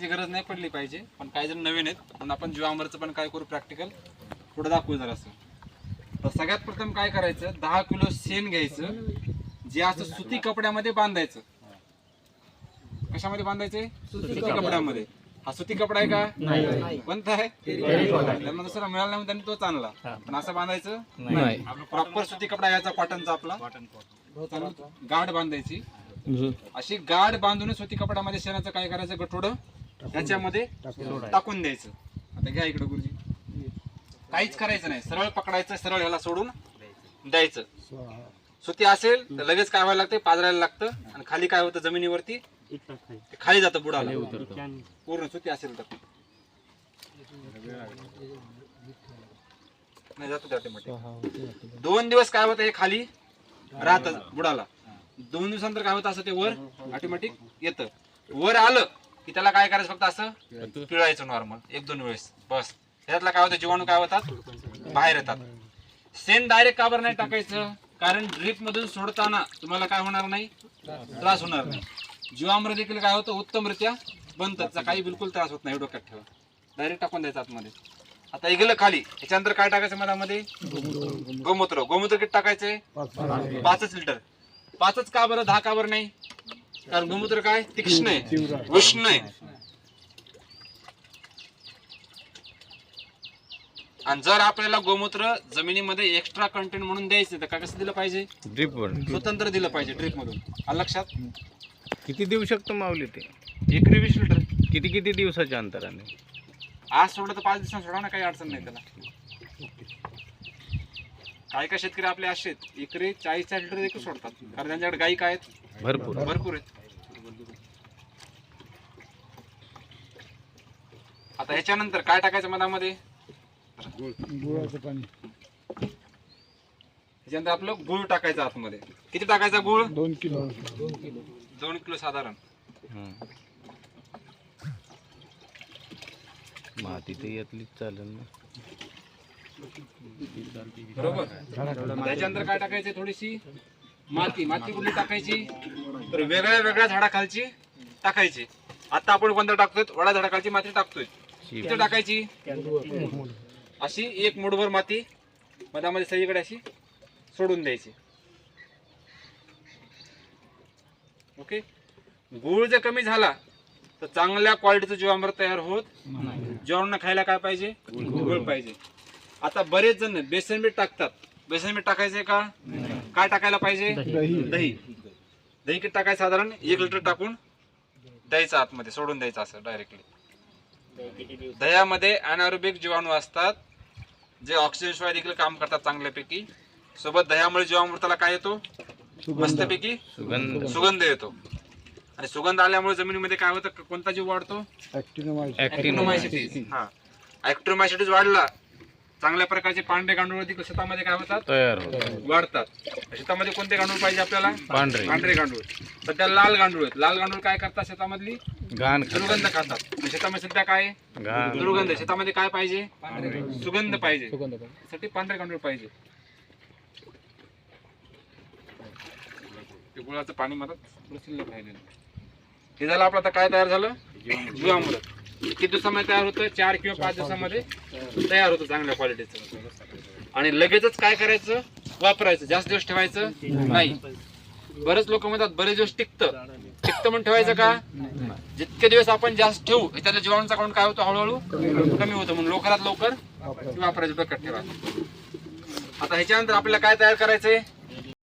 सांगायची गरज नाही पडली पाहिजे, पण काही जण नवीन आहेत म्हणून आपण जीवामृतचं पण काय करू प्रॅक्टिकल पुढे दाखवू जरा असं. तर सगळ्यात प्रथम काय करायचं, 10 किलो शेण घ्यायचं, जे असं सुती कपड्यामध्ये बांधायचं. कशामध्ये बांधायचे? सुती कपड्यामध्ये. हा सुती कपडा आहे का? नाही. कोणता आहे? त्यांना दुसरा मिळाला नाही त्यांनी तोच आणला, पण असं बांधायचं नाही. प्रॉपर सुती कपडा घ्यायचा कॉटनचा आपला, गाठ बांधायची. अशी गाठ बांधून सुती कपड्यामध्ये शेणाचं काय करायचं, गठोडं त्याच्यामध्ये टाकून द्यायचं. आता घ्या इकडे गुरुजी, काहीच करायचं नाही, सरळ पकडायचं, सरळ ह्याला सोडून द्यायचं. सुती असेल तर लगेच काय व्हायला लागते, पाजरायला लागतं आणि खाली काय होतं, जमिनीवरती खाली जातं बुडाला पूर्ण. सुती असेल तर नाही जात ऑटोमॅटिक. 2 दिवस काय होतं, हे खाली राहतं बुडाला. 2 दिवसानंतर काय होतं, असं ते वर ऑटोमॅटिक येतं. वर आलं की त्याला काय करायचं, फक्त असं पिळायचं नॉर्मल 1-2 वेळेस बस. त्यातला काय होतं, जीवाणू काय होतात, बाहेर येतात. शेण डायरेक्ट काबर नाही टाकायचं, कारण ड्रीप मधून सोडताना तुम्हाला काय होणार नाही, त्रास होणार नाही. जीवामृत देखील काय होतं, उत्तमरित्या बनतं, काही बिलकुल त्रास होत नाही. डोक्यात ठेवा, डायरेक्ट टाकून द्यायचं आतमध्ये. आता हे गेलं खाली, याच्यानंतर काय टाकायचं मधामध्ये, गोमूत्र. गोमूत्र किती टाकायचंय, 5 लिटर. 5च का बरं, 10 का बरं नाही, कारण गोमूत्र काय तीक्ष्ण आहे, उष्ण आहे. आणि जर आपल्याला गोमूत्र जमिनीमध्ये एक्स्ट्रा कंटेंट म्हणून द्यायचं तर काय कसं दिलं पाहिजे, ड्रिप वर स्वतंत्र दिलं पाहिजे ड्रिप मधून. आलं लक्षात? किती देऊ शकतो माऊली ते? एकरी 20 लिटर. किती किती दिवसाच्या अंतराने? आज सोडलं तर 5 दिवसांनी सोडा ना, काही अडचण नाही त्याला. काही शेतकरी आपले असे आहेत, एकरी 40 लिटर देखील सोडतात, कारण त्यांच्याकडे गाई काय आहेत, भरपूर आहेत. आता ह्याच्यानंतर काय टाकायचं मधामध्ये, गुळाचं पाणी. त्याच्यानंतर आपलं गुळ टाकायचं आतमध्ये. किती टाकायचा गुळ? 2 किलो. 2 किलो साधारण. माती तर यातलीच चालेल ना, बरोबर. त्याच्यानंतर काय टाकायचं, थोडीशी माती. माती कुठली टाकायची, तर वेगळ्या झाडाखालची टाकायची. आता आपण कोणत्या टाकतोय, वडा झाडाखालची माती टाकतोय. किती टाकायची, अशी 1 मुठभर माती मधामध्ये सगळीकडे अशी सोडून द्यायची. ओके. गुळ जर कमी झाला तर चांगल्या क्वालिटीचं जीवामृत तयार होत. जेवण खायला काय पाहिजे, गुळ पाहिजे. आता बरेच जण बेसन मीठ टाकतात. बेसन मीठ टाकायचंय का, काय टाकायला पाहिजे, दही. दही किती टाकायचं, साधारण 1 लिटर टाकून द्यायचं आतमध्ये, सोडून द्यायचं असं डायरेक्टली. दह्यामध्ये अनारोबिक जीवाणू असतात, जे ऑक्सिजन शिवाय देखील काम करतात चांगल्यापैकी. सोबत दह्यामुळे जीवामृताला काय येतो, मस्तपैकी सुगंध येतो. आणि सुगंध आल्यामुळे जमिनीमध्ये काय होतं, कोणता जीव वाढतो, ऍक्टिनोमायसिटीज. हा, ऍक्टिनोमायसिटीज वाढला, चांगल्या प्रकारचे पांढरे गांडूळ शेतामध्ये काय होतात, तयार वाढतात. शेतामध्ये कोणते गांडूळ पाहिजे आपल्याला, पांढरे गांडूळ. सध्या लाल गांडूळ आहेत. लाल गांडूळ काय करतात, शेतामधली दुर्गंध खातात. शेतामध्ये सध्या काय दुर्गंध, शेतामध्ये काय पाहिजे, सुगंध पाहिजे, त्यासाठी पांढरे गांडूळ पाहिजे. गुळाचं पाणी मला शिल्लक राहिलेलं. हे झालं आपलं. आता काय तयार झालं, जीवामृत. किती दिवसामध्ये तयार होतं, 4 किंवा 5 दिवसामध्ये तयार होतं चांगल्या क्वालिटीचं. आणि लगेचच काय करायचं, वापरायचं. जास्त दिवस ठेवायचं नाही. बरेच लोक म्हणतात बरेच दिवस टिकतं म्हणून ठेवायचं का, जितके दिवस आपण जास्त ठेवू त्याच्या जीवाणूचा काउंट काय होतं, हळूहळू कमी होतं. म्हणून लवकरात लवकर वापरायचं, डोक्यात ठेवा. आता ह्याच्यानंतर आपल्याला काय तयार करायचंय,